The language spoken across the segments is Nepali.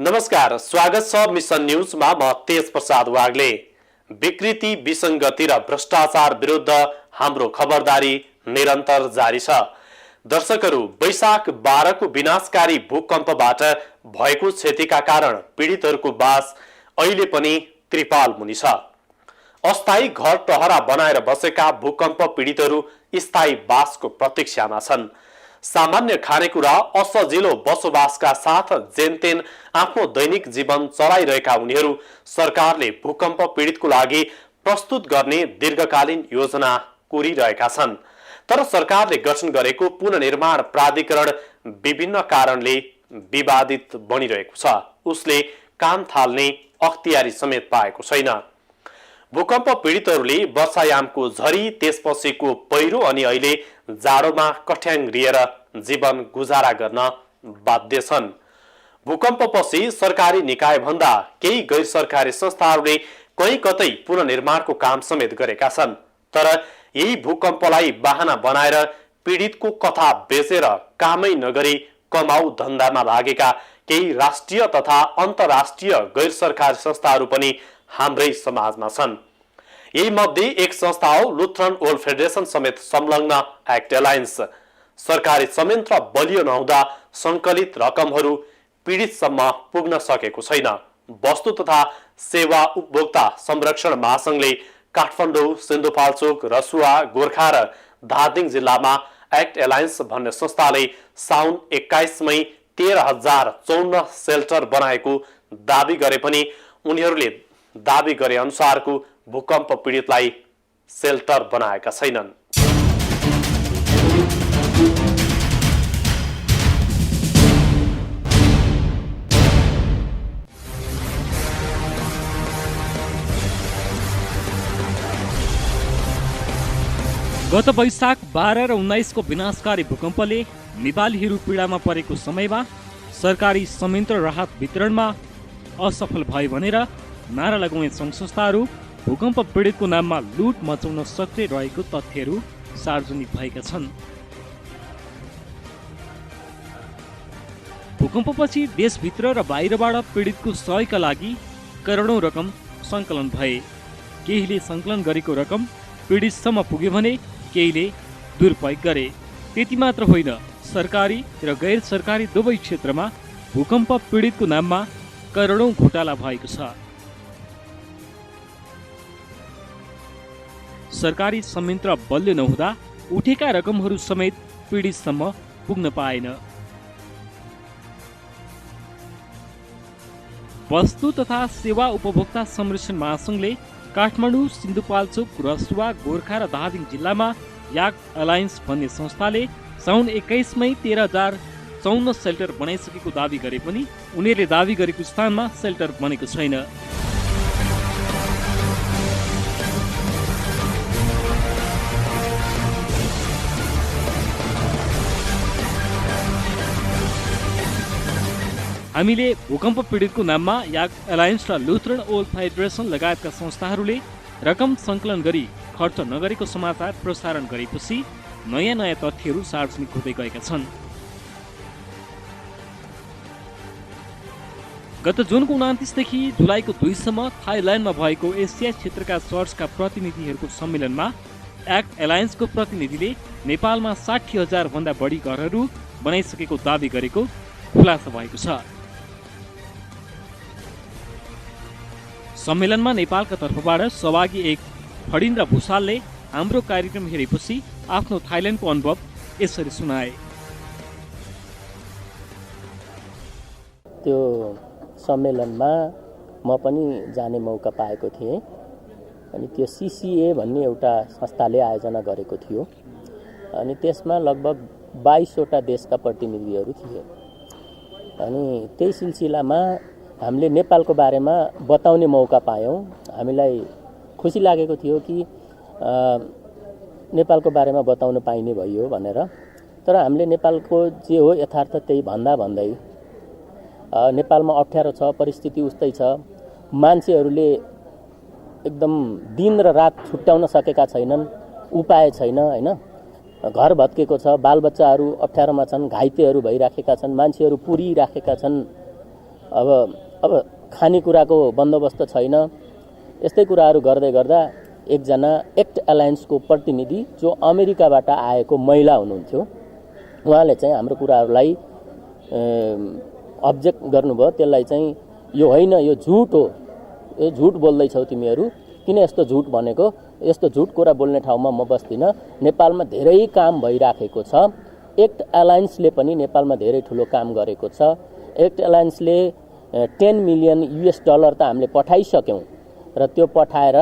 नमस्कार, स्वागत छ मिशन न्यूजमा। म तेज प्रसाद वाग्ले। विकृति, विसङ्गति र भ्रष्टाचार विरुद्ध हाम्रो खबरदारी निरन्तर जारी छ। दर्शकहरू, वैशाख 12 को विनाशकारी भूकम्पबाट भएको क्षतिका कारण पीडितहरूको बास अहिले पनि त्रिपाल मुनि छ। अस्थायी घर टहरा बनाएर बसेका भूकम्प पीडितहरू स्थायी बासको प्रतीक्षामा छन्। सामान्य खानेकुरा, असजिलो बसोबासका साथ जेनतेन आफ्नो दैनिक जीवन चलाइरहेका उनीहरू सरकारले भूकम्प पीडितको लागि प्रस्तुत गर्ने दीर्घकालीन योजना कोरिरहेका छन्। तर सरकारले गठन गरेको पुनर्निर्माण प्राधिकरण विभिन्न कारणले विवादित बनिरहेको छ। उसले काम थाल्ने अख्तियारी समेत पाएको छैन। भूकम्प पीडितहरूले वर्षायामको झरी, त्यसपछिको पहिरो अनि अहिले जाडोमा कठ्याङ्ग्रिएर जीवन गुजारा गर्न बाध्य छन्। भूकम्पपछि सरकारी निकाय भन्दा केही गैर सरकारी संस्थाहरूले कहीँ कतै पुनर्निर्माणको काम समेत गरेका छन्। तर यही भूकम्पलाई बहाना बनाएर पीडितको कथा बेचेर कामै नगरी कमाउ धन्दामा लागेका केही राष्ट्रिय तथा अन्तर्राष्ट्रिय गैर सरकारी संस्थाहरू पनि हाम्रै समाजमा छन्। यही मध्ये एक संस्था हो लुथरन वर्ल्ड फेडरेसन समेत संलग्न एक्ट एलायन्स। सरकारी संयन्त्र बलियो नहुँदा संकलित रकमहरू पीडितसम्म पुग्न सकेको छैन। वस्तु तथा सेवा उपभोक्ता संरक्षण महासंघले काठमाडौँ, सिन्धुपाल्चोक, रसुवा, गोर्खा र धादिङ जिल्लामा एक्ट एलायन्स भन्ने संस्थाले साउन 21 मई 13,054 सेल्टर बनाएको दावी गरे पनि उनीहरूले दावी गरे अनुसारको भूकम्प पीडितलाई सेल्टर बनाएका छैनन्। गत वैशाख 12 र 19 को विनाशकारी भूकम्पले नेपालीहरू पीडामा परेको समयमा सरकारी संयन्त्र राहत वितरणमा असफल भयो भनेर नारा लगाउने सङ्घ संस्थाहरू भूकम्प पीडितको नाममा लुट मचाउन सक्रिय रहेको तथ्यहरू सार्वजनिक भएका छन्। भूकम्पपछि देशभित्र र बाहिरबाट पीडितको सहयोगका लागि करोडौं रकम सङ्कलन भए। केहीले सङ्कलन गरेको रकम पीडितसम्म पुग्यो भने केहीले दुरुपयोग गरे। त्यति मात्र होइन, सरकारी र गैर सरकारी दुवै क्षेत्रमा भूकम्प पीडितको नाममा करोडौं घोटाला भएको छ। सरकारी संयन्त्र बलियो नहुँदा उठेका रकमहरू समेत पीडितसम्म पुग्न पाएन। वस्तु तथा सेवा उपभोक्ता संरक्षण महासंघले काठमाडौँ, सिन्धुपाल्चोक, रसुवा, गोर्खा र धादिङ जिल्लामा एक्ट एलायन्स भन्ने संस्थाले साउन 21 मई 13,054 सेल्टर बनाइसकेको दावी गरे पनि उनीहरूले दावी गरेको स्थानमा सेल्टर बनेको छैन। हामीले भूकम्प पीडितको नाममा एक्ट एलायन्स र लुथरन वर्ल्ड फेडरेसन लगायतका संस्थाहरूले रकम सङ्कलन गरी खर्च नगरेको समाचार प्रसारण गरेपछि नयाँ तथ्यहरू सार्वजनिक हुँदै गएका छन्। गत जुनको 29 देखि जुलाईको 2 सम्म थाइल्यान्डमा भएको एसिया क्षेत्रका चर्चका प्रतिनिधिहरूको सम्मेलनमा एक्ट एलायन्सको प्रतिनिधिले नेपालमा 60,000 भन्दा बढी घरहरू बनाइसकेको दावी गरेको खुलासा भएको छ। सम्मेलनमा नेपालका तर्फबाट सहभागी एक फडिन्द्र भूषालले हाम्रो कार्यक्रम हेरेपछि आफ्नो थाइल्यान्डको अनुभव यसरी सुनाए। त्यो सम्मेलनमा म पनि जाने मौका पाएको थिएँ। अनि त्यो CCA भन्ने एउटा संस्थाले आयोजना गरेको थियो। अनि त्यसमा लगभग 22वटा देशका प्रतिनिधिहरू थिए। अनि त्यही सिलसिलामा हामीले नेपालको बारेमा बताउने मौका पायौँ। हामीलाई खुसी लागेको थियो कि नेपालको बारेमा बताउन पाइने भयो भनेर। तर हामीले नेपालको जे हो यथार्थ त्यही भन्दै नेपालमा अप्ठ्यारो छ, परिस्थिति उस्तै छ। मान्छेहरूले एकदम दिन र रात छुट्याउन सकेका छैनन्, उपाय छैन हैन। घर भत्केको छ, बालबच्चाहरू अप्ठ्यारोमा छन्, घाइतेहरू भइराखेका छन्, मान्छेहरू पुरिराखेका छन्। अब खानेकुराको बन्दोबस्त छैन। यस्तै कुराहरू गर्दै गर्दा एकजना एक्ट एलायन्सको प्रतिनिधि जो अमेरिकाबाट आएको महिला हुनुहुन्थ्यो, उहाँले चाहिँ हाम्रो कुराहरूलाई अब्जेक्ट गर्नुभयो। त्यसलाई चाहिँ यो होइन, यो झुट हो, यो झुट बोल्दैछौ तिमीहरू, किन यस्तो झुट भनेको, यस्तो झुट कुरा बोल्ने ठाउँमा म बस्दिनँ। नेपालमा धेरै काम भइराखेको छ। एक्ट एलायन्सले पनि नेपालमा धेरै ठुलो काम गरेको छ। एक्ट एलायन्सले $10 मिलियन त हामीले पठाइसक्यौँ र त्यो पठाएर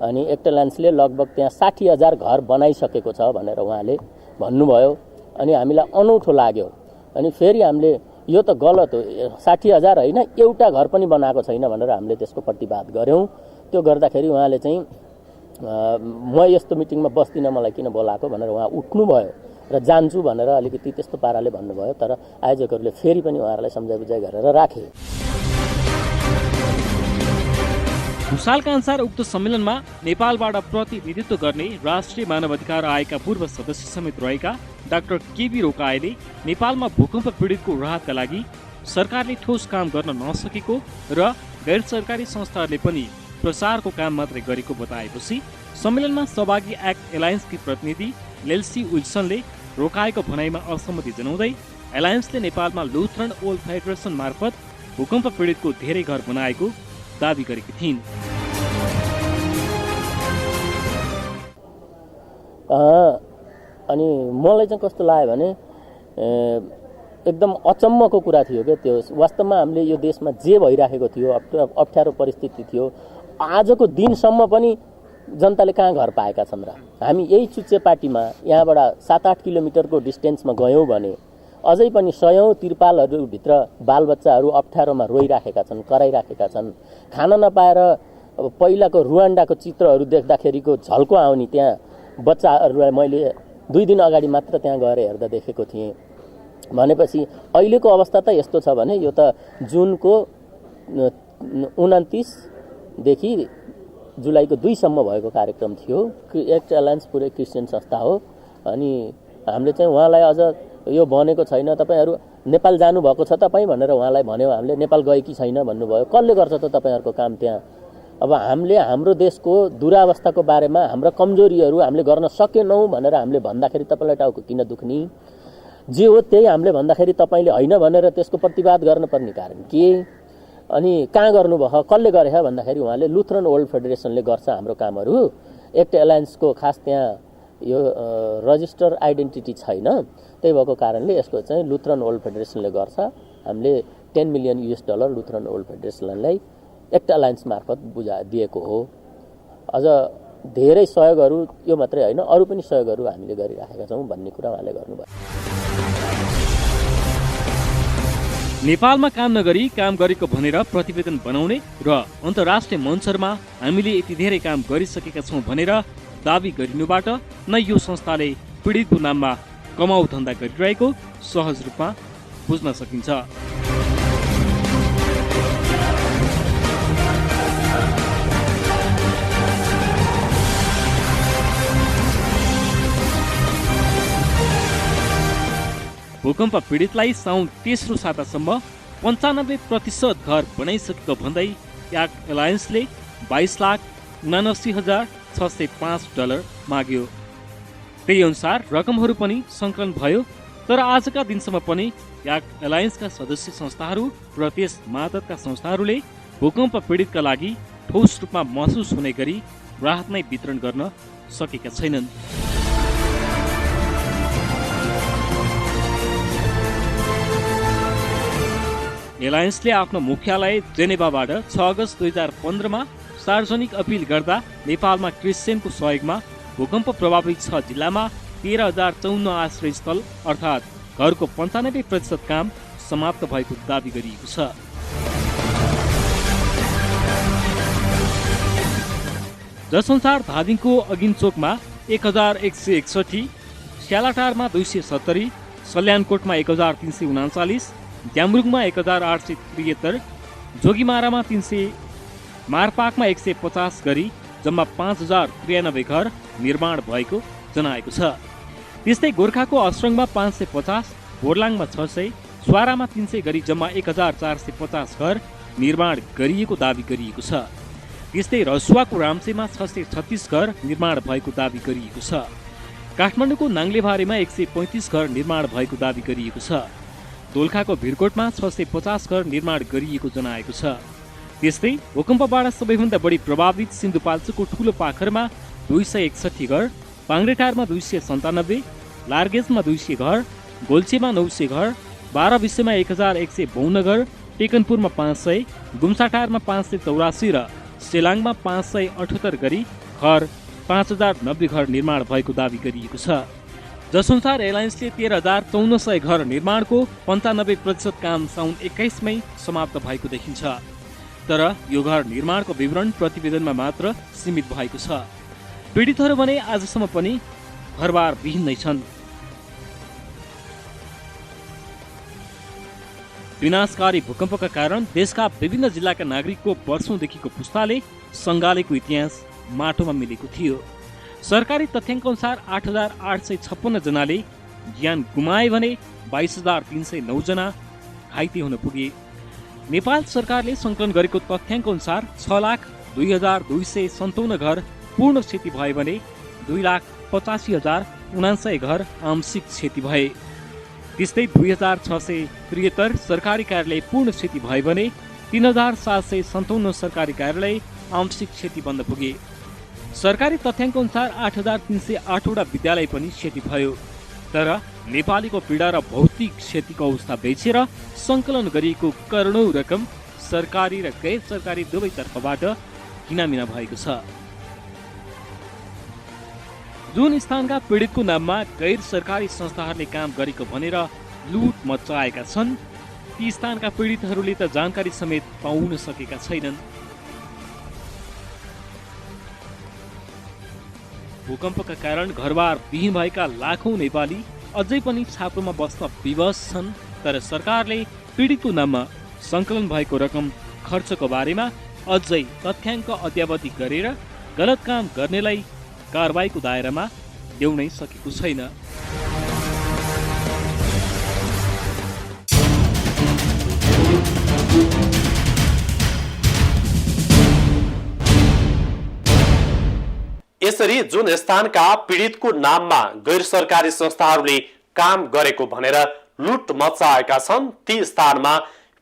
अनि एक्ट एलायन्सले लगभग त्यहाँ 60,000 घर बनाइसकेको छ भनेर उहाँले भन्नुभयो। अनि हामीलाई अनौठो लाग्यो। अनि फेरि हामीले यो त गलत हो, 60,000 होइन, एउटा घर पनि बनाएको छैन भनेर हामीले त्यसको प्रतिवाद गऱ्यौँ। त्यो गर्दाखेरि उहाँले चाहिँ म यस्तो मिटिङमा बस्दिनँ, मलाई किन बोलाएको भनेर उहाँ उठ्नुभयो र जान्छु भनेर अलिकति त्यस्तो पाराले भन्नुभयो। तर आयोजकहरूले फेरि पनि उहाँहरूलाई सम्झाइ बुझाइ गरेर राखे। भूषालका अनुसार उक्त सम्मेलनमा नेपालबाट प्रतिनिधित्व गर्ने राष्ट्रिय मानवाधिकार आयोगका पूर्व सदस्य समेत रहेका डाक्टर केबी रोकाएले नेपालमा भूकम्प पीडितको राहतका लागि सरकारले ठोस काम गर्न नसकेको र गैर सरकारी संस्थाहरूले पनि प्रचारको काम मात्रै गरेको बताएपछि सम्मेलनमा सहभागी एक्ट एलायन्सकी प्रतिनिधि लेल्सी विल्सनले रोकाएको भनाइमा असहमति जनाउँदै एलायन्सले नेपालमा लुथरन ओल्ड फेडरेसन मार्फत भूकम्प पीडितको धेरै घर बनाएको दावी गरेकी थिइन्। अनि मलाई चाहिँ कस्तो लाग्यो भने एकदम अचम्मको कुरा थियो क्या त्यो। वास्तवमा हामीले यो देशमा जे भइराखेको थियो, अप्ठ्यारो परिस्थिति थियो, आजको दिनसम्म पनि जनताले कहाँ घर पाएका छन् र। हामी यही चुच्चेपाटीमा यहाँबाट 7-8 किलोमिटरको डिस्टेन्समा गयौँ भने अझै पनि सयौँ तिरपालहरूभित्र बालबच्चाहरू अप्ठ्यारोमा रोइराखेका छन्, कराइराखेका छन्। खान नपाएर अब पहिलाको रुवान्डाको चित्रहरू देख्दाखेरिको झल्को आउने त्यहाँ बच्चाहरूलाई मैले 2 दिन अगाडि मात्र त्यहाँ गएर हेर्दा देखेको थिएँ। भनेपछि अहिलेको अवस्था त यस्तो छ भने यो त जुनको 29 देखि जुलाईको 2 सम्म भएको कार्यक्रम थियो। एक्ट एलायन्स पुरै क्रिस्चियन संस्था हो। अनि हामीले चाहिँ उहाँलाई अझ यो भनेको छैन, तपाईँहरू नेपाल जानुभएको छ तपाईँ भनेर उहाँलाई भन्यौँ। हामीले नेपाल गए कि छैन भन्नुभयो। कसले गर्छ त तपाईँहरूको काम त्यहाँ? अब हामीले हाम्रो देशको दुरावस्थाको बारेमा हाम्रा कमजोरीहरू हामीले गर्न सकेनौँ भनेर हामीले भन्दाखेरि तपाईँलाई टाउको किन दुख्ने? जे हो त्यही हामीले भन्दाखेरि तपाईँले होइन भनेर त्यसको प्रतिवाद गर्नुपर्ने कारण के? अनि कहाँ गर्नुभयो, कसले गरे भन्दाखेरि उहाँले लुथरन ओल्ड फेडरेसनले गर्छ हाम्रो कामहरू। एक्ट एलायन्सको खास त्यहाँ यो रजिस्टर आइडेन्टिटी छैन, त्यही भएको कारणले यसको चाहिँ लुथरन ओल्ड फेडरेसनले गर्छ। हामीले $10 मिलियन लुथरन ओल्ड फेडरेसनलाई एक्ट एलायन्स मार्फत दिएको हो। अझ धेरै सहयोगहरू यो मात्रै होइन, अरू पनि सहयोगहरू हामीले गरिराखेका छौँ भन्ने कुरा उहाँले गर्नुभयो। नेपालमा काम नगरी काम गरेको भनेर प्रतिवेदन बनाउने र अन्तर्राष्ट्रिय मञ्चहरूमा हामीले यति धेरै काम गरिसकेका छौँ भनेर दावी गरिनुबाट नै यो संस्थाले पीडितको नाममा कमाउ धन्दा गरिरहेको सहज रूपमा बुझ्न सकिन्छ। भूकम्प पीडितलाई साउन तेस्रो सातासम्म 95% घर बनाइसकेको भन्दै एक्ट एलायन्सले $22,79,605 माग्यो। त्यही अनुसार रकमहरू पनि सङ्कलन भयो। तर आजका दिनसम्म पनि एक्ट एलायन्सका सदस्य संस्थाहरू र त्यस मातहतका संस्थाहरूले भूकम्प पीडितका लागि ठोस रूपमा महसुस हुने गरी राहत नै वितरण गर्न सकेका छैनन्। एलायन्सले आफ्नो मुख्यालय जेनेभाबाट 6 अगस्त 2015 सार्वजनिक अपिल गर्दा नेपालमा क्रिस्चियनको सहयोगमा भूकम्प प्रभावित 6 जिल्लामा 13,054 आश्रय स्थल अर्थात् घरको 95% काम समाप्त भएको दावी गरिएको छ। जसअनुसार धादिङको अगिनचोकमा 1,161, स्यालाटारमा 270, सल्यानकोटमा 1,339, ड्यामरुङमा 1,873, जोगीमारामा 300, मारपाकमा 150 गरी जम्मा 5,093 घर निर्माण भएको जनाएको छ। त्यस्तै गोर्खाको अस्रङमा 550, बोर्लाङमा 600, छुवारामा 300 गरी जम्मा 1450 घर निर्माण गरिएको दावी गरिएको छ। त्यस्तै रसुवाको राम्चेमा 636 घर निर्माण भएको दावी गरिएको छ। काठमाडौँको नाङ्लेभारेमा 135 घर निर्माण भएको दावी गरिएको छ। दोलखाको भिरकोटमा 650 घर निर्माण गरिएको जनाएको छ। त्यस्तै भूकम्पबाट सबैभन्दा बढी प्रभावित सिन्धुपाल्चोकको ठुलो पाखरमा 261 घर, पाङ्ग्रेटारमा 297, लार्गेजमा 200 घर, गोल्छेमा 900 घर, बाह्रविसेमा 1152 घर, टेकनपुरमा 500, गुम्साटारमा 584 र सेलाङमा 578 गरी घर 5090 घर निर्माण भएको दावी गरिएको छ। जसअनुसार एलायन्सले 13494 घर निर्माणको 95% काम साउन 21 मै समाप्त भएको देखिन्छ। तर यो घर निर्माणको विवरण प्रतिवेदनमा मात्र सीमित भएको छ। पीडितहरू भने आजसम्म पनि घरबार विहीन नै छन्। विनाशकारी भूकम्पका कारण देशका विभिन्न जिल्लाका नागरिकको वर्षौंदेखिको पुस्ताले सङ्गालेको इतिहास माटोमा मिलेको थियो। सरकारी तथ्याङ्क अनुसार 8856 जनाले ज्यान गुमाए भने 22309 जना घाइते हुन पुगे। नेपाल सरकारले सङ्कलन गरेको तथ्याङ्क अनुसार 6,02,257 घर पूर्ण क्षति भए भने 2,85,079 घर आंशिक क्षति भए। त्यस्तै 2673 सरकारी कार्यालय पूर्ण क्षति भए भने 3757 सरकारी कार्यालय आंशिक क्षति बन्द पुगे। सरकारी तथ्याङ्क अनुसार 8308वटा विद्यालय पनि क्षति भयो। तर नेपालीको पीडा र भौतिक क्षतिको अवस्था बेचेर सङ्कलन गरिएको करोडौँ रकम सरकारी र गैर सरकारी दुवैतर्फबाट किनामिना भएको छ। जुन स्थानका पीडितको नाममा गैर सरकारी संस्थाहरूले काम गरेको भनेर लुट मचाएका छन्, ती स्थानका पीडितहरूले त जानकारी समेत पाउन सकेका छैनन्। भूकम्पका कारण घरबार विहीन भएका लाखौं नेपाली अझै पनि छाप्रोमा बस्न विवश छन्। तर सरकारले पीडितको नाममा सङ्कलन भएको रकम खर्चको बारेमा अझै तथ्याङ्क अद्यावधि गरेर गलत काम गर्नेलाई कारबाहीको दायरामा ल्याउनै सकेको छैन। यसरी जुन स्थानका पीडितको नाममा गैर सरकारी संस्थाहरूले काम गरेको भनेर लुट मचाएका छन्, ती स्थानमा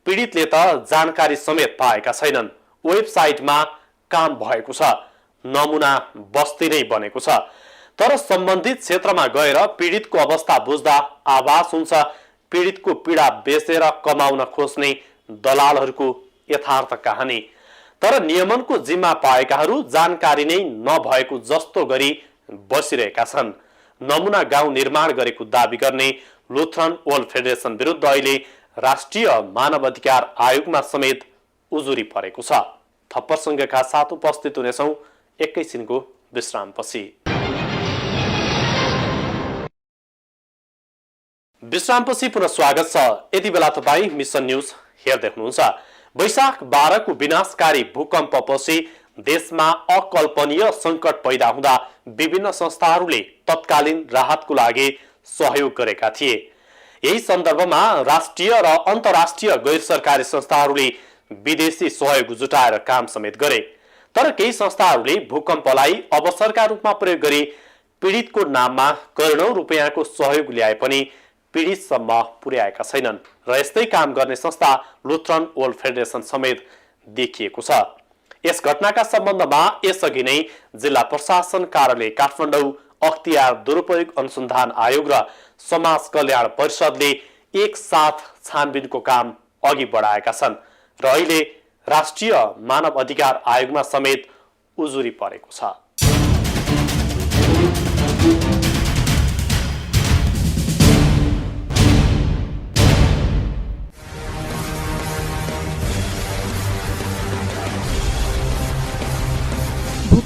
पीडितले त जानकारी समेत पाएका छैनन्। वेबसाइटमा काम भएको छ, नमुना बस्ती नै बनेको छ, तर सम्बन्धित क्षेत्रमा गएर पीडितको अवस्था बुझ्दा आभास हुन्छ पीडितको पीडा बेचेर कमाउन खोज्ने दलालहरूको यथार्थ कहानी। तर नियमनको जिम्मा पाएकाहरू जानकारी नै नभएको जस्तो गरी बसिरहेका छन्। नमुना गाउँ निर्माण गरेको दावी गर्ने लुथरन वर्ल्ड फेडरेसन विरुद्ध अहिले राष्ट्रिय मानवाधिकार आयोगमा समेत उजुरी परेको छ। थप्परसँगका साथ उपस्थित हुनेछौँ एकैछिनको विश्रामपछि। विश्रामपछि पुनः स्वागत छ। यति बेला तपाईँ मिसन न्युज हेर्दै हुनुहुन्छ। वैशाख 12 को विनाशकारी भूकम्पपछि देशमा अकल्पनीय संकट पैदा हुँदा विभिन्न संस्थाहरूले तत्कालीन राहतको लागि सहयोग गरेका थिए। यही सन्दर्भमा राष्ट्रिय र अन्तर्राष्ट्रिय गैर सरकारी संस्थाहरूले विदेशी सहयोग जुटाएर काम समेत गरे। तर केही संस्थाहरूले भूकम्पलाई अवसरका रूपमा प्रयोग गरी पीडितको नाममा करोडौं रुपैयाँको सहयोग ल्याए पनि पीडितसम्म पुर्याएका छैनन् र यस्तै काम गर्ने संस्था लुथरन वर्ल्ड फेडरेसन समेत देखिएको छ। यस घटनाका सम्बन्धमा यसअघि नै जिल्ला प्रशासन कार्यालय काठमाडौँ, अख्तियार दुरुपयोग अनुसन्धान आयोग र समाज कल्याण परिषदले एक साथ छानबिनको काम अघि बढाएका छन् र अहिले राष्ट्रिय मानव अधिकार आयोगमा समेत उजुरी परेको छ।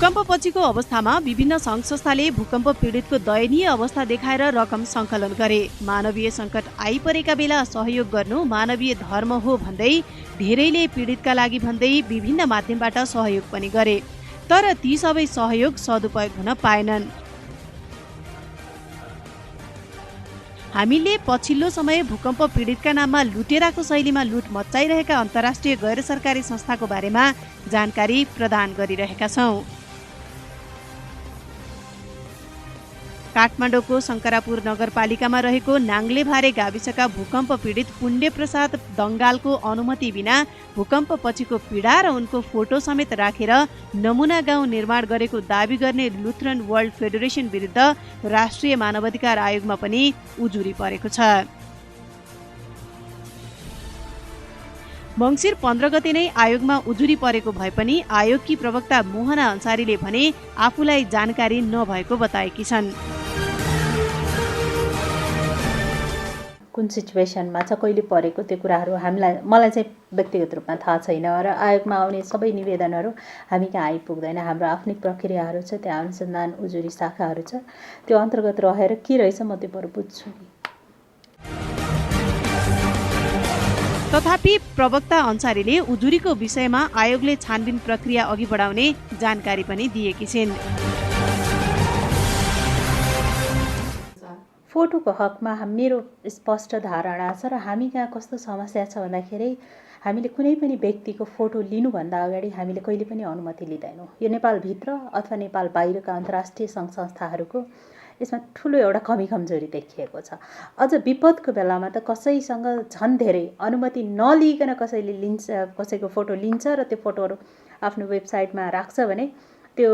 भूकम्पपछिको अवस्थामा विभिन्न सङ्घ संस्थाले भूकम्प पीडितको दयनीय अवस्था देखाएर रकम सङ्कलन गरे। मानवीय सङ्कट आइपरेका बेला सहयोग गर्नु मानवीय धर्म हो भन्दै धेरैले पीडितका लागि भन्दै विभिन्न माध्यमबाट सहयोग पनि गरे। तर ती सबै सहयोग सदुपयोग हुन पाएनन्। हामीले पछिल्लो समय भूकम्प पीडितका नाममा लुटेराको शैलीमा लुट मच्चाइरहेका अन्तर्राष्ट्रिय गैर सरकारी संस्थाको बारेमा जानकारी प्रदान गरिरहेका छौँ। काठमाडौँको शङ्करापुर नगरपालिकामा रहेको नाङ्लेभारे गाविसका भूकम्प पीडित पुण्य प्रसाद दङ्गालको अनुमति बिना भूकम्प पछिको पीडा र उनको फोटो समेत राखेर नमुना गाउँ निर्माण गरेको दावी गर्ने लुथरन वर्ल्ड फेडरेसन विरुद्ध राष्ट्रिय मानवाधिकार आयोगमा पनि उजुरी परेको छ। मङ्सिर 15 गते नै आयोगमा उजुरी परेको भए पनि आयोगकी प्रवक्ता मोहना अन्सारीले भने आफूलाई जानकारी नभएको बताएकी छन्। कुन सिचुएसनमा छ, कहिले परेको, त्यो कुराहरू मलाई चाहिँ व्यक्तिगत रूपमा थाहा छैन र आयोगमा आउने सबै निवेदनहरू हामी कहाँ आइपुग्दैन। हाम्रो आफ्नै प्रक्रियाहरू छ, त्यहाँ अनुसन्धान उजुरी शाखाहरू छ, त्यो अन्तर्गत रहेर के रहेछ म त्यो बरु बुझ्छु नि। तथापि प्रवक्ता अन्सारीले उजुरीको विषयमा आयोगले छानबिन प्रक्रिया अघि बढाउने जानकारी पनि दिएकी छिन्। फोटोको हकमा मेरो स्पष्ट धारणा छ र हामी कहाँ कस्तो समस्या छ भन्दाखेरि हामीले कुनै पनि व्यक्तिको फोटो लिनुभन्दा अगाडि हामीले कहिले पनि अनुमति लिँदैनौँ। यो नेपालभित्र अथवा नेपाल बाहिरका अन्तर्राष्ट्रिय सङ्घ संस्थाहरूको यसमा ठुलो एउटा कमी कमजोरी देखिएको छ। अझ विपदको बेलामा त कसैसँग झन् धेरै अनुमति नलिइकन कसैले लिन्छ, कसैको फोटो लिन्छ र त्यो फोटोहरू आफ्नो वेबसाइटमा राख्छ भने त्यो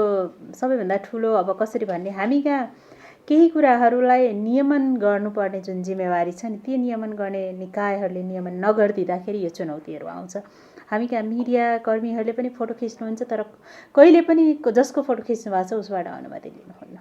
सबैभन्दा ठुलो अब कसरी भन्ने, हामी कहाँ केही कुराहरूलाई नियमन गर्नुपर्ने जुन जिम्मेवारी छ नि, त्यो नियमन गर्ने निकायहरूले नियमन नगरिदिँदाखेरि यो चुनौतीहरू आउँछ। हामी कहाँ मिडिया कर्मीहरूले पनि फोटो खिच्नुहुन्छ तर कहिले पनि जसको फोटो खिच्नु भएको छ उसबाट अनुमति लिनुहुन्न।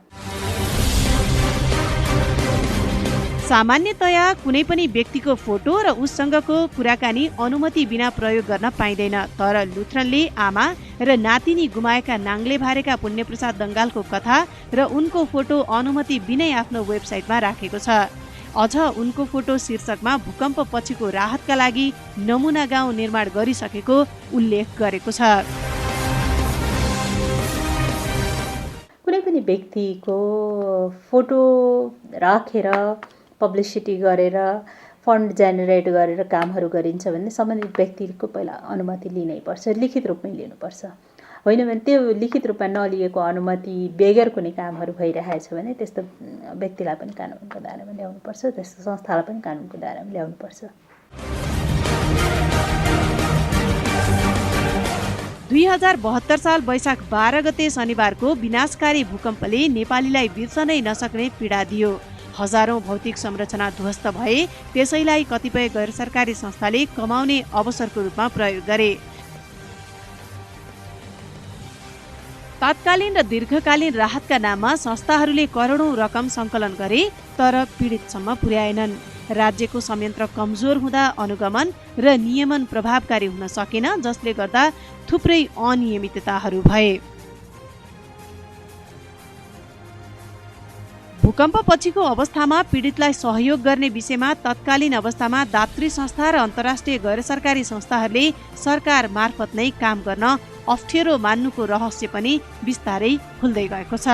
सामान्यतया कुनै पनि व्यक्तिको फोटो र उससँगको कुराकानी अनुमति बिना प्रयोग गर्न पाइँदैन। तर लुथरनले आमा र नातिनी गुमाएका नाङ्लेभारेका पुण्यप्रसाद दङ्गालको कथा र उनको फोटो अनुमति बिनै आफ्नो वेबसाइटमा राखेको छ। अझ उनको फोटो शीर्षकमा भूकम्प पछिको राहतका लागि नमुना गाउँ निर्माण गरिसकेको उल्लेख गरेको छ। कुनै पनि व्यक्तिको फोटो राखेर पब्लिसिटी गरेर फन्ड जेनेरेट गरेर कामहरू गरिन्छ भने सम्बन्धित व्यक्तिको पहिला अनुमति लिनै पर्छ, लिखित रूपमै लिनुपर्छ। होइन भने त्यो लिखित रूपमा नलिएको अनुमति बेगर कुनै कामहरू भइरहेछ भने त्यस्तो व्यक्तिलाई पनि कानुनको दायरामा ल्याउनुपर्छ, त्यस्तो संस्थालाई पनि कानुनको दायरामा ल्याउनुपर्छ। 2072 साल वैशाख 12 गते शनिबारको विनाशकारी भूकम्पले नेपालीलाई बिर्सनै नसक्ने पीडा दियो। हजारौं भौतिक संरचना ध्वस्त भए, त्यसैलाई कतिपय गैर सरकारी संस्थाले कमाउने अवसरको रूपमा प्रयोग गरे। तात्कालीन र दीर्घकालीन राहतका नाममा संस्थाहरूले करोडौं रकम सङ्कलन गरे तर पीडितसम्म पुर्याएनन्। राज्यको संयन्त्र कमजोर हुँदा अनुगमन र नियमन प्रभावकारी हुन सकेन, जसले गर्दा थुप्रै अनियमितताहरू भए। भूकम्प पछिको अवस्थामा पीडितलाई सहयोग गर्ने विषयमा तत्कालीन अवस्थामा दातृ संस्था र अन्तर्राष्ट्रिय गैर सरकारी संस्थाहरूले सरकार मार्फत नै काम गर्न अप्ठ्यारो मान्नुको रहस्य पनि बिस्तारै खुल्दै गएको छ।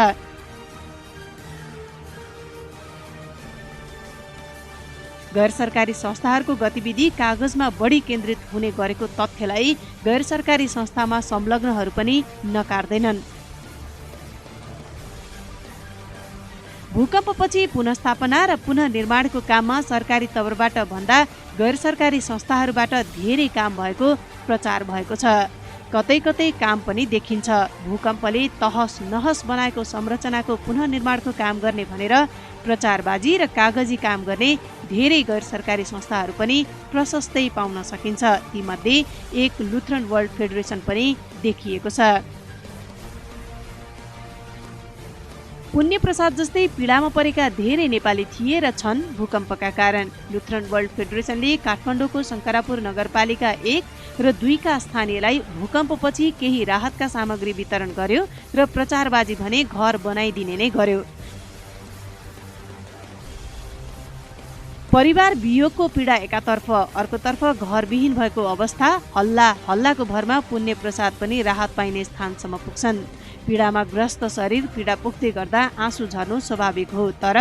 गैर सरकारी संस्थाहरूको गतिविधि कागजमा बढी केन्द्रित हुने गरेको तथ्यलाई गैर सरकारी संस्थामा संलग्नहरू पनि नकार्दैनन्। भूकम्पपछि पुनर्स्थापना र पुनर्निर्माणको काममा सरकारी तवरबाट भन्दा गैर सरकारी संस्थाहरूबाट धेरै काम भएको प्रचार भएको छ। कतै कतै काम पनि देखिन्छ। भूकम्पले तहस नहस बनाएको संरचनाको पुनर्निर्माणको काम गर्ने भनेर प्रचारबाजी र कागजी काम गर्ने धेरै गैर सरकारी संस्थाहरू पनि प्रशस्तै पाउन सकिन्छ। तीमध्ये एक लुथरन वर्ल्ड फेडरेसन पनि देखिएको छ। पुण्य प्रसाद जस्तै पीडामा परेका धेरै नेपाली थिए र छन् भूकम्पका कारण। लुथरन वर्ल्ड फेडरेसनले काठमाडौँको शङ्करापुर नगरपालिका 1 र 2 का स्थानीयलाई भूकम्पपछि केही राहतका सामग्री वितरण गर्यो र प्रचारबाजी भने घर बनाइदिने नै गर्यो। परिवार वियोगको पीडा एकातर्फ, अर्कोतर्फ घरविहीन भएको अवस्था, हल्लाको भरमा पुण्य प्रसाद पनि राहत पाइने स्थानसम्म पुग्छन्। पीडामा ग्रस्त शरीर पीडा पुग्दै गर्दा आँसु झर्नु स्वाभाविक हो, तर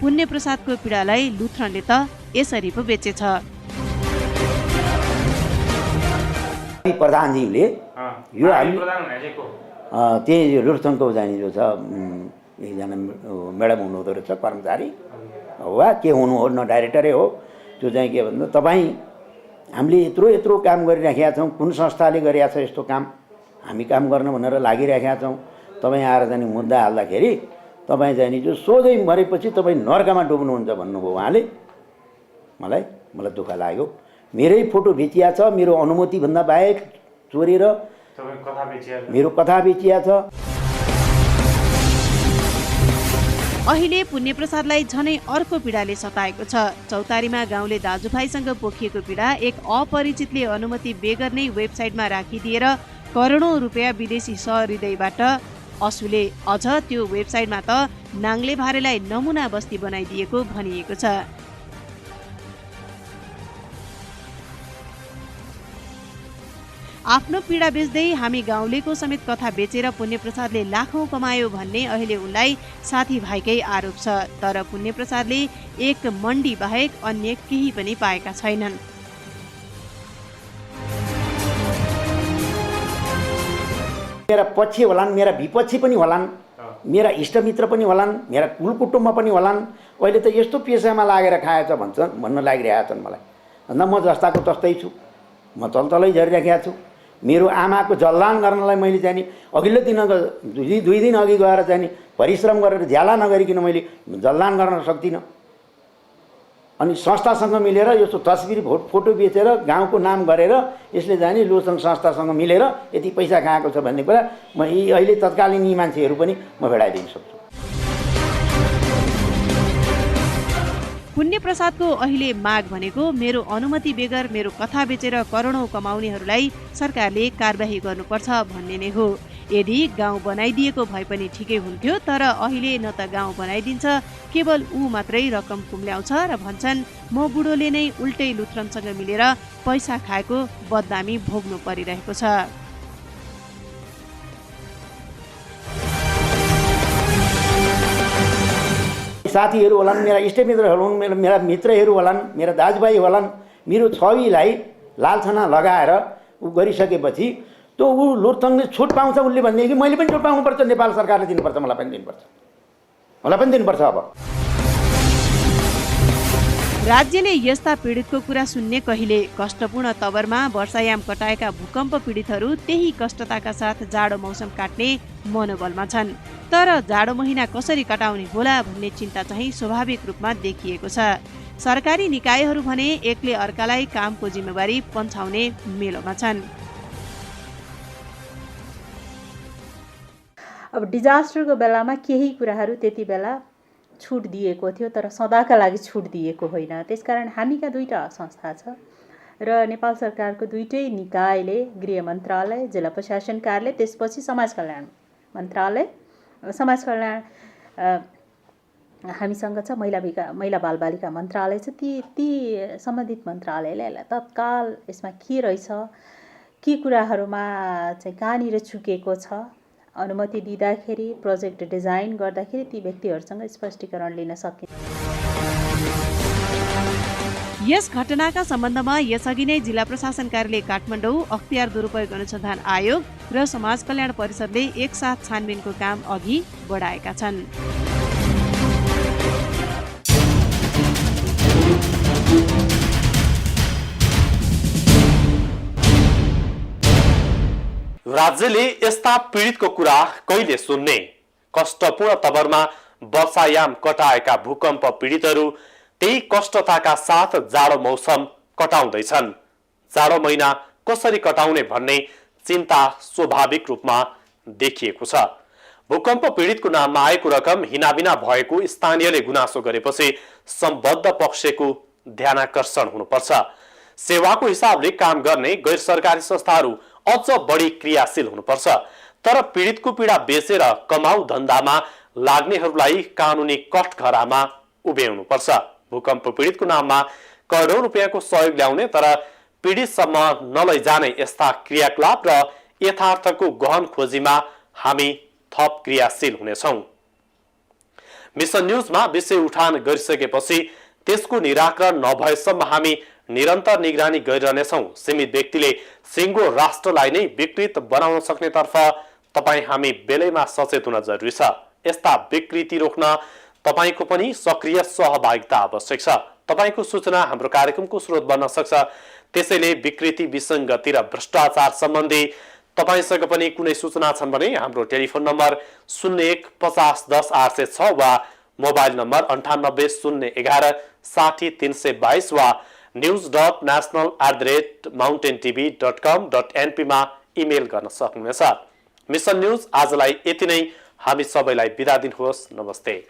पुण्य प्रसादको पीडालाई लुथ्रनले त यसरी पो बेचेछ। प्रधानजीले यो हामी त्यही लुथ्रनको जाने जो छ एकजना म्याडम हुनुहुँदो रहेछ कर्मचारी वा के हुनु हो, न डाइरेक्टरै हो, त्यो चाहिँ के भन्दा तपाईँ हामीले यत्रो यत्रो काम गरिराखेका छौँ, कुन संस्थाले गरिरहेको छ यस्तो काम, हामी काम गर्न भनेर लागिराखेका छौँ, तपाईँ आएर जाने मुद्दा हाल्दाखेरि तपाईँ जाने जो सोझै मरेपछि तपाईँ नर्कमा डुब्नुहुन्छ भन्नुभयो उहाँले। मलाई दुःख लाग्यो। मेरै फोटो बेचिया छ, मेरो अनुमतिभन्दा बाहेक चोरेर मेरो कथा बेचिया छ। अहिले पुण्य प्रसादलाई झनै अर्को पीडाले सताएको छ। चौतारीमा गाउँले दाजुभाइसँग पोखिएको पीडा एक अपरिचितले अनुमति बेगर नै वेबसाइटमा राखिदिएर करोडौँ रुपियाँ विदेशी सहृदयबाट असुले। अझ त्यो वेबसाइटमा त नाङ्ले भारेलाई नमुना बस्ती बनाइदिएको भनिएको छ। आफ्नो पीडा बेच्दै हामी गाउँलेको समेत कथा बेचेर पुण्य प्रसादले लाखौं कमायो भन्ने अहिले उनलाई साथीभाइकै आरोप छ। तर पुण्य प्रसादले एक मण्डी बाहेक अन्य केही पनि पाएका छैनन्। मेरा पक्ष होलान्, मेरा विपक्षी पनि होलान्, मेरा इष्टमित्र पनि होलान्, मेरा कुलकुटुम्ब पनि होलान्। अहिले त यस्तो पेसामा लागेर खाएछ भन्न लागिरहेका छन् मलाई। अन्त म जस्ताको तस्तै छु, म तलतलै झरिराखेका छु। मेरो आमाको जल्लान गर्नलाई मैले चाहिँ नि अघिल्लो दिन दुई दिन अघि गएर चाहिँ नि परिश्रम गरेर झ्याला नगरिकन मैले जल्लान गर्न सक्दिनँ। अनि संस्थासँग मिलेर यो तस्बिर फोटो बेचेर गाउँको नाम गरेर यसले जाने लोसङ संस्थासँग मिलेर यति पैसा खाएको छ भन्ने कुरा म अहिले तत्कालीन यी मान्छेहरू पनि म भेडाइदिन सक्छु। पुण्य प्रसादको अहिले माग भनेको मेरो अनुमति बेगर मेरो कथा बेचेर करोडौं कमाउनेहरूलाई सरकारले कारबाही गर्नुपर्छ भन्ने नै हो। यदि गाउँ बनाइदिएको भए पनि ठिकै हुन्थ्यो, तर अहिले न त गाउँ बनाइदिन्छ, केवल ऊ मात्रै रकम कुम्ल्याउँछ र भन्छन् म बुढोले नै उल्टै लुथ्रनसँग मिलेर पैसा खाएको बदनामी भोग्नु परिरहेको छ। साथीहरू होलान्, मेरा इष्टमित्रहरू हुन्, मेरा मित्रहरू होलान्, मेरा दाजुभाइ होलान्, मेरो छविलाई लालछना लगाएर ऊ गरिसकेपछि त ऊ लुथ्रनले छुट पाउँछ उसले भनेदेखि मैले पनि छुट पाउनुपर्छ। नेपाल सरकारले दिनुपर्छ, मलाई पनि दिनुपर्छ। अब राज्यले यस्ता पीडितको कुरा सुन्ने कहिले। कष्टपूर्ण तवरमा वर्षायाम कटाएका भूकम्प पीडितहरू त्यही कष्टताका साथ जाडो मौसम काट्ने मनोबलमा छन्। तर जाडो महिना कसरी कटाउने होला भन्ने चिन्ता चाहिँ स्वाभाविक रूपमा देखिएको छ। सरकारी निकायहरू भने एकले अर्कालाई कामको जिम्मेवारी पन्छाउने मेलोमा छन्। अब डिजास्टरको बेलामा केही कुराहरू त्यति बेला छुट दिएको थियो, तर सदाका लागि छुट दिएको होइन। त्यसकारण हामीका दुईटा संस्था छ र नेपाल सरकारको दुईटै निकायले गृह मन्त्रालय, जिल्ला प्रशासन कार्यालय, त्यसपछि समाज कल्याण मन्त्रालय, समाज कल्याण हामीसँग छ, महिला बालबालिका मन्त्रालय छ। ती सम्बन्धित मन्त्रालयले यसलाई तत्काल यसमा के रहेछ, के कुराहरूमा चाहिँ कहाँनिर चुकेको छ, अनुमति दिँदाखेरि प्रोजेक्ट डिजाइन गर्दाखेरि ती व्यक्तिहरूसँग स्पष्टीकरण लिन सकिन्छ। यस घटनाका सम्बन्धमा यसअघि नै जिल्ला प्रशासन कार्यालय काठमाडौँ, अख्तियार दुरुपयोग अनुसन्धान आयोग र समाज कल्याण परिषदले एकसाथ छानबिनको काम अघि बढाएका छन्। राज्यले यस्ता पीडितको कुरा कहिले सुन्ने? कष्टपूर्ण तवरमा वर्षायाम कटाएका भूकम्प पीडितहरू त्यही कष्टताका साथ जाडो मौसम कटाउँदैछन्। जाडो महिना कसरी कटाउने भन्ने चिन्ता स्वाभाविक रूपमा देखिएको छ। भूकम्प पीडितको नाममा आएको रकम हिनाबिना भएको स्थानीयले गुनासो गरेपछि सम्बद्ध पक्षको ध्यानाकर्षण हुनुपर्छ। सेवाको हिसाबले काम गर्ने गैर सरकारी संस्थाहरू अझ बढी क्रियाशील हुनुपर्छ। तर पीडितको पीडा बेचेर कमाउ धन्दामा लाग्नेहरूलाई कानुनी कठघरामा उभ्याउनुपर्छ। भूकम्प पीडितको नाममा करोडौं रुपियाँको सहयोग ल्याउने तर पीडितसम्म नलैजाने यस्ता क्रियाकलाप र यथार्थको गहन खोजीमा हामी थप क्रियाशील हुनेछौँ। मिसन न्युजमा विषय उठान गरिसकेपछि त्यसको निराकरण नभएसम्म हामी निरन्तर निगरानी गरिरहनेछौँ। सीमित व्यक्तिले सिङ्गो राष्ट्रलाई नै विकृत बनाउन सक्नेतर्फ तपाईँ हामी बेलैमा सचेत हुन जरुरी छ। यस्ता विकृति रोक्न तपाईको पनि सक्रिय सहभागिता आवश्यक छ। तपाईको सूचना हाम्रो कार्यक्रमको स्रोत बन्न सक्छ। त्यसैले विकृति, विसङ्गति र भ्रष्टाचार सम्बन्धी तपाईसँग पनि कुनै सूचना छन् भने हाम्रो टेलिफोन नम्बर 01 50 10 806 वा मोबाइल नम्बर 98 011 60 322 वा news.national@mountaintv.com.np मा इमेल गर्न सक्नुहुनेछ। मिसन न्युज आजलाई यति नै। हामी सबैलाई बिदा दिनुहोस्। नमस्ते।